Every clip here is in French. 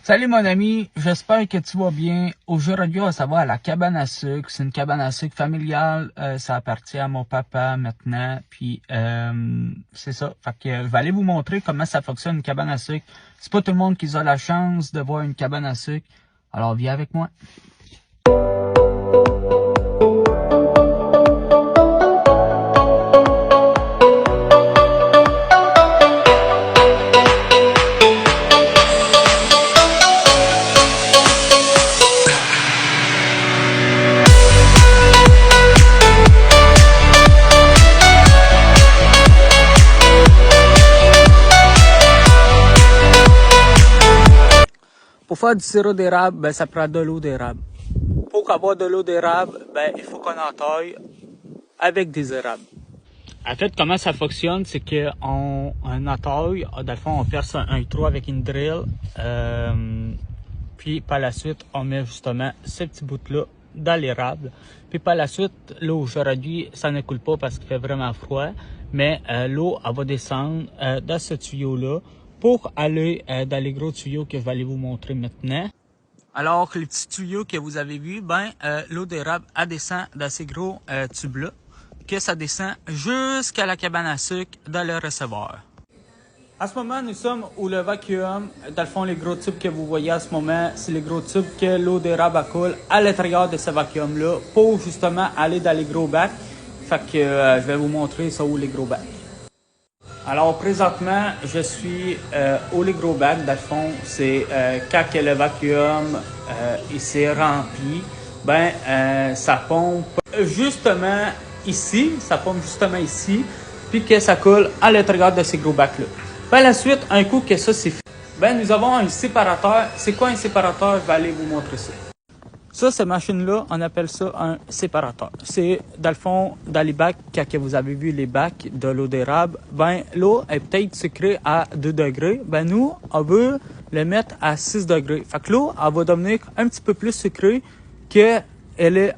Salut mon ami, j'espère que tu vas bien. Aujourd'hui, on va savoir à la cabane à sucre. C'est une cabane à sucre familiale. Ça appartient à mon papa maintenant. Puis c'est ça. Fait que je vais aller vous montrer comment ça fonctionne une cabane à sucre. C'est pas tout le monde qui a la chance de voir une cabane à sucre. Alors viens avec moi. Pour faire du sirop d'érable, ben, ça prend de l'eau d'érable. Pour avoir de l'eau d'érable, ben, il faut qu'on entaille avec des érables. En fait, comment ça fonctionne, c'est qu'on entaille, dans le fond, on perce un trou avec une drill, puis par la suite, on met justement ce petit bout-là dans l'érable. Puis par la suite, l'eau aujourd'hui, ça ne coule pas parce qu'il fait vraiment froid, mais l'eau, elle va descendre dans ce tuyau-là, pour aller dans les gros tuyaux que je vais aller vous montrer maintenant. Alors, les petits tuyaux que vous avez vus, ben, l'eau d'érable, elle descend dans ces gros tubes-là, que ça descend jusqu'à la cabane à sucre dans le receveur. À ce moment, nous sommes où le vacuum, dans le fond, les gros tubes que vous voyez à ce moment, c'est les gros tubes que l'eau d'érable coule à l'intérieur de ce vacuum-là pour justement aller dans les gros bacs. Fait que je vais vous montrer ça où les gros bacs. Alors, présentement, je suis au les gros bac. Dans le fond, c'est quand que le vacuum il s'est rempli, ben ça pompe justement ici, puis que ça coule à l'intérieur de ces gros bacs-là. Par la suite, un coup que ça c'est fait, ben nous avons un séparateur. C'est quoi un séparateur? Je vais aller vous montrer ça. Ça, cette machine-là, on appelle ça un séparateur. C'est, dans le fond, dans les bacs, quand vous avez vu les bacs de l'eau d'érable, ben l'eau est peut-être sucrée à 2 degrés. Ben nous, on veut le mettre à 6 degrés. Fait que l'eau, elle va devenir un petit peu plus sucrée qu'elle est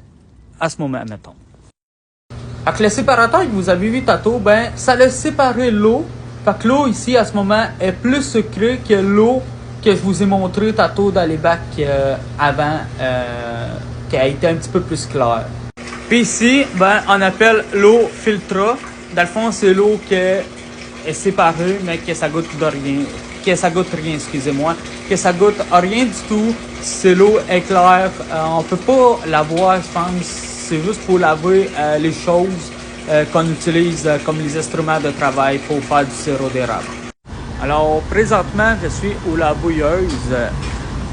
à ce moment, mettons. Fait que le séparateur que vous avez vu tantôt, ben ça a séparé l'eau. Fait que l'eau ici, à ce moment, est plus sucrée que l'eau que je vous ai montré tantôt dans les bacs avant, qui a été un petit peu plus clair. Puis ici, ben, on appelle l'eau filtra. Dans le fond, c'est l'eau qui est séparée, mais que ça goûte de rien. Que ça goûte rien, excusez-moi. Que ça goûte à rien du tout. C'est l'eau est claire. On peut pas la boire, je pense. C'est juste pour laver les choses qu'on utilise comme les instruments de travail pour faire du sirop d'érable. Alors, présentement, je suis où la bouilleuse,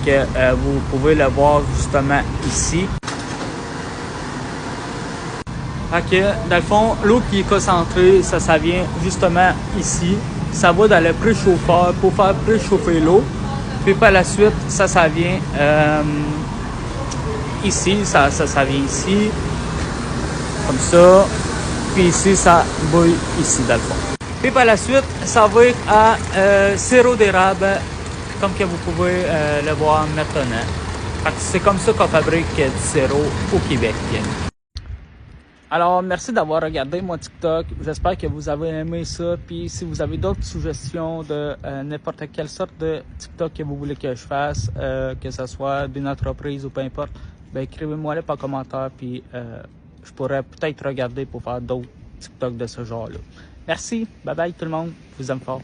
que vous pouvez la voir justement ici. Fait que, dans le fond, l'eau qui est concentrée, ça vient justement ici. Ça va dans le préchauffeur pour faire préchauffer l'eau. Puis par la suite, ça vient ici, ça vient ici, comme ça. Puis ici, ça bouille ici, dans le fond. Puis par la suite, ça va être à sirop d'érable, comme que vous pouvez le voir maintenant. C'est comme ça qu'on fabrique du sirop au Québec. Alors, merci d'avoir regardé mon TikTok. J'espère que vous avez aimé ça. Puis si vous avez d'autres suggestions de n'importe quelle sorte de TikTok que vous voulez que je fasse, que ce soit d'une entreprise ou peu importe, ben écrivez-moi par commentaire. Puis je pourrais peut-être regarder pour faire d'autres TikTok de ce genre-là. Merci, bye bye tout le monde, je vous aime fort.